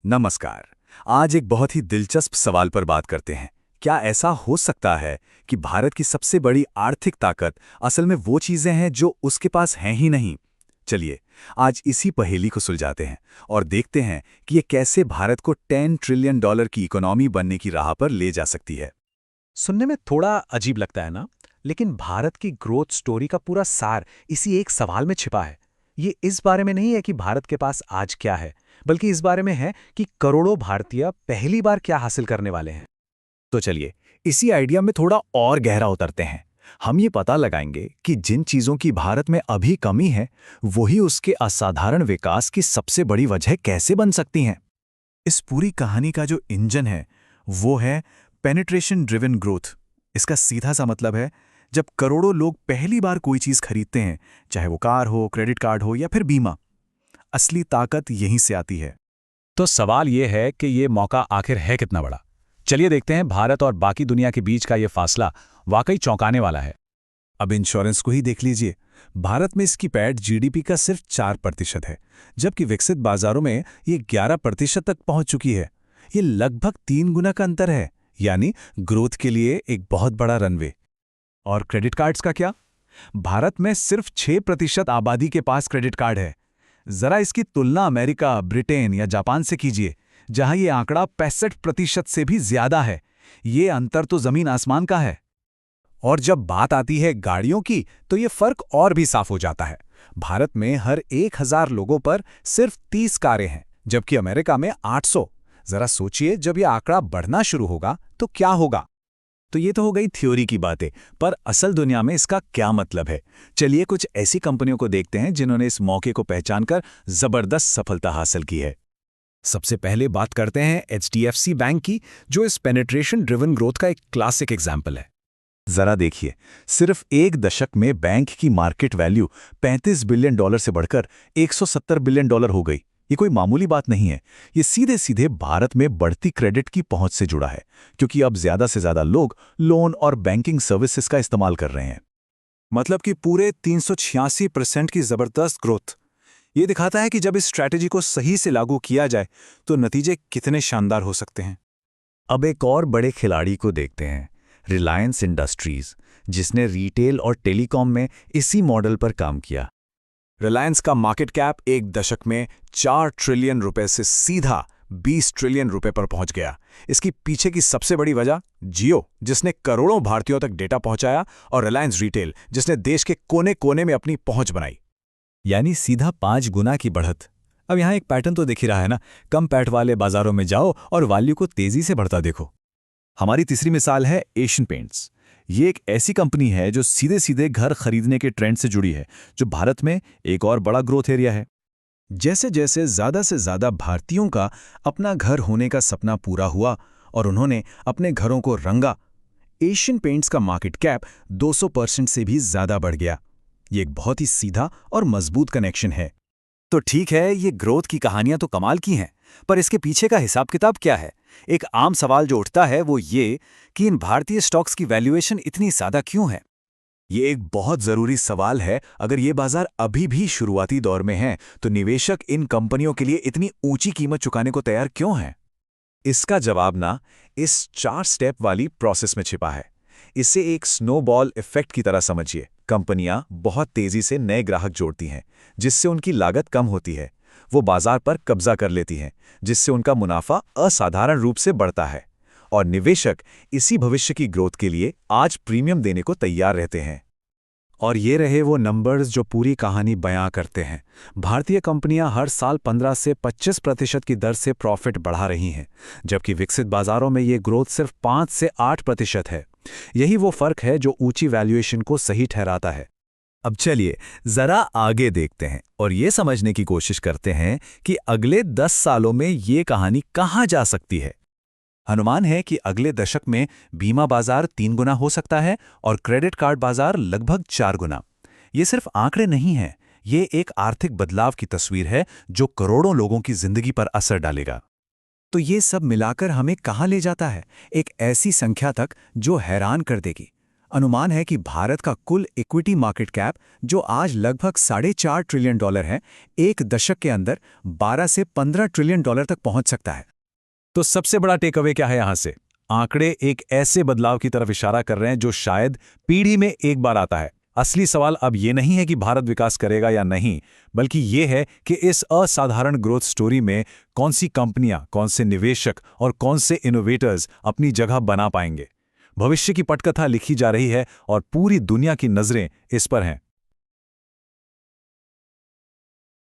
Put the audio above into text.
नमस्कार। आज एक बहुत ही दिलचस्प सवाल पर बात करते हैं। क्या ऐसा हो सकता है कि भारत की सबसे बड़ी आर्थिक ताकत असल में वो चीजें हैं जो उसके पास हैं ही नहीं? चलिए, आज इसी पहेली को सुलझाते हैं और देखते हैं कि ये कैसे भारत को 10 ट्रिलियन डॉलर की इकोनॉमी बनने की राह पर ले जा सकती है। सुनने में थोड़ा अजीब लगता है ना, लेकिन भारत की ग्रोथ स्टोरी का पूरा सार इसी एक सवाल में छिपा है। ये इस बारे में नहीं है कि भारत के पास आज क्या है, बल्कि इस बारे में है कि करोड़ों भारतीय पहली बार क्या हासिल करने वाले हैं। तो चलिए, इसी आइडिया में थोड़ा और गहरा उतरते हैं। हम ये पता लगाएंगे कि जिन चीजों की भारत में अभी कमी है, वही उसके असाधारण विकास की सबसे बड़ी वजह कैसे बन सकती हैं। इस पूरी कहानी का जो इंजन है वो है पेनिट्रेशन ड्रिवन ग्रोथ। इसका सीधा सा मतलब है, जब करोड़ों लोग पहली बार कोई चीज खरीदते हैं, चाहे वो कार हो, क्रेडिट कार्ड हो या फिर बीमा, असली ताकत यहीं से आती है। तो सवाल ये है कि ये मौका आखिर है कितना बड़ा। चलिए देखते हैं, भारत और बाकी दुनिया के बीच का ये फासला वाकई चौंकाने वाला है। अब इंश्योरेंस को ही देख लीजिए। भारत में इसकी पैठ जीडीपी का सिर्फ 4% है, जबकि विकसित बाजारों में ये 11% तक पहुंच चुकी है। ये लगभग 3 गुना का अंतर है, यानी ग्रोथ के लिए एक बहुत बड़ा रनवे। और क्रेडिट कार्ड्स का क्या? भारत में सिर्फ 6% आबादी के पास क्रेडिट कार्ड है। जरा इसकी तुलना अमेरिका, ब्रिटेन या जापान से कीजिए, जहां ये आंकड़ा 65% से भी ज्यादा है। ये अंतर तो जमीन आसमान का है। और जब बात आती है गाड़ियों की, तो ये फर्क और भी साफ हो जाता है। भारत में हर 1000 लोगों पर सिर्फ 30 कारें हैं, जबकि अमेरिका में 800। जरा सोचिए, जब ये आंकड़ा बढ़ना शुरू होगा तो क्या होगा। तो ये तो हो गई थ्योरी की बातें, पर असल दुनिया में इसका क्या मतलब है? चलिए कुछ ऐसी कंपनियों को देखते हैं जिन्होंने इस मौके को पहचानकर जबरदस्त सफलता हासिल की है। सबसे पहले बात करते हैं एचडीएफसी बैंक की, जो इस पेनिट्रेशन ड्रिवन ग्रोथ का एक क्लासिक एग्जाम्पल है। जरा देखिए, सिर्फ एक दशक में बैंक की मार्केट वैल्यू 35 बिलियन डॉलर से बढ़कर 170 बिलियन डॉलर हो गई। ये कोई मामूली बात नहीं है। ये सीधे सीधे भारत में बढ़ती क्रेडिट की पहुंच से जुड़ा है, क्योंकि अब ज्यादा से ज्यादा लोग लोन और बैंकिंग सर्विसेज का इस्तेमाल कर रहे हैं। मतलब कि पूरे 386% की जबरदस्त ग्रोथ। ये दिखाता है कि जब इस स्ट्रैटेजी को सही से लागू किया जाए तो नतीजे कितने शानदार हो सकते हैं। अब एक और बड़े खिलाड़ी को देखते हैं, रिलायंस इंडस्ट्रीज, जिसने रिटेल और टेलीकॉम में इसी मॉडल पर काम किया। रिलायंस का मार्केट कैप एक दशक में 4 ट्रिलियन रुपए से सीधा 20 ट्रिलियन रुपए पर पहुंच गया। इसकी पीछे की सबसे बड़ी वजह जियो, जिसने करोड़ों भारतीयों तक डेटा पहुंचाया, और रिलायंस रिटेल, जिसने देश के कोने कोने में अपनी पहुंच बनाई। यानी सीधा 5 गुना की बढ़त। अब यहां एक पैटर्न तो दिख ही रहा है ना। कम पैठ वाले बाजारों में जाओ और वैल्यू को तेजी से बढ़ता देखो। हमारी तीसरी मिसाल है एशियन पेंट्स। ये एक ऐसी कंपनी है जो सीधे सीधे घर खरीदने के ट्रेंड से जुड़ी है, जो भारत में एक और बड़ा ग्रोथ एरिया है। जैसे जैसे ज्यादा से ज्यादा भारतीयों का अपना घर होने का सपना पूरा हुआ और उन्होंने अपने घरों को रंगा, एशियन पेंट्स का मार्केट कैप 200% से भी ज्यादा बढ़ गया। ये एक बहुत ही सीधा और मजबूत कनेक्शन है। तो ठीक है, ये ग्रोथ की कहानियां तो कमाल की हैं, पर इसके पीछे का हिसाब किताब क्या है? एक आम सवाल जो उठता है वो ये कि इन भारतीय स्टॉक्स की वैल्यूएशन इतनी ज्यादा क्यों है? ये एक बहुत जरूरी सवाल है। अगर ये बाजार अभी भी शुरुआती दौर में है, तो निवेशक इन कंपनियों के लिए इतनी ऊंची कीमत चुकाने को तैयार क्यों हैं? इसका जवाब ना इस 4 स्टेप वाली प्रोसेस में छिपा है। इसे एक स्नोबॉल इफेक्ट की तरह समझिए। कंपनियां बहुत तेजी से नए ग्राहक जोड़ती हैं, जिससे उनकी लागत कम होती है। वो बाजार पर कब्जा कर लेती हैं, जिससे उनका मुनाफा असाधारण रूप से बढ़ता है। और निवेशक इसी भविष्य की ग्रोथ के लिए आज प्रीमियम देने को तैयार रहते हैं। और ये रहे वो नंबर्स जो पूरी कहानी बयां करते हैं। भारतीय कंपनियां हर साल 15 से 25% की दर से प्रॉफिट बढ़ा रही हैं, जबकि विकसित बाजारों में ये ग्रोथ सिर्फ 5 से 8% है। यही वो फर्क है जो ऊंची वैल्यूएशन को सही ठहराता है। अब चलिए जरा आगे देखते हैं और ये समझने की कोशिश करते हैं कि अगले 10 सालों में ये कहानी कहाँ जा सकती है। अनुमान है कि अगले दशक में बीमा बाजार 3 गुना हो सकता है और क्रेडिट कार्ड बाजार लगभग 4 गुना। ये सिर्फ आंकड़े नहीं हैं, ये एक आर्थिक बदलाव की तस्वीर है जो करोड़ों लोगों की जिंदगी पर असर डालेगा। तो ये सब मिलाकर हमें कहाँ ले जाता है? एक ऐसी संख्या तक जो हैरान कर देगी। अनुमान है कि भारत का कुल इक्विटी मार्केट कैप, जो आज लगभग $4.5 ट्रिलियन है, एक दशक के अंदर 12 से 15 ट्रिलियन डॉलर तक पहुंच सकता है। तो सबसे बड़ा टेक अवे क्या है यहां से? आंकड़े एक ऐसे बदलाव की तरफ इशारा कर रहे हैं जो शायद पीढ़ी में एक बार आता है। असली सवाल अब ये नहीं है कि भारत विकास करेगा या नहीं, बल्कि ये है कि इस असाधारण ग्रोथ स्टोरी में कौन सी कंपनियां, कौन से निवेशक और कौन से इनोवेटर्स अपनी जगह बना पाएंगे। भविष्य की पटकथा लिखी जा रही है और पूरी दुनिया की नजरें इस पर हैं।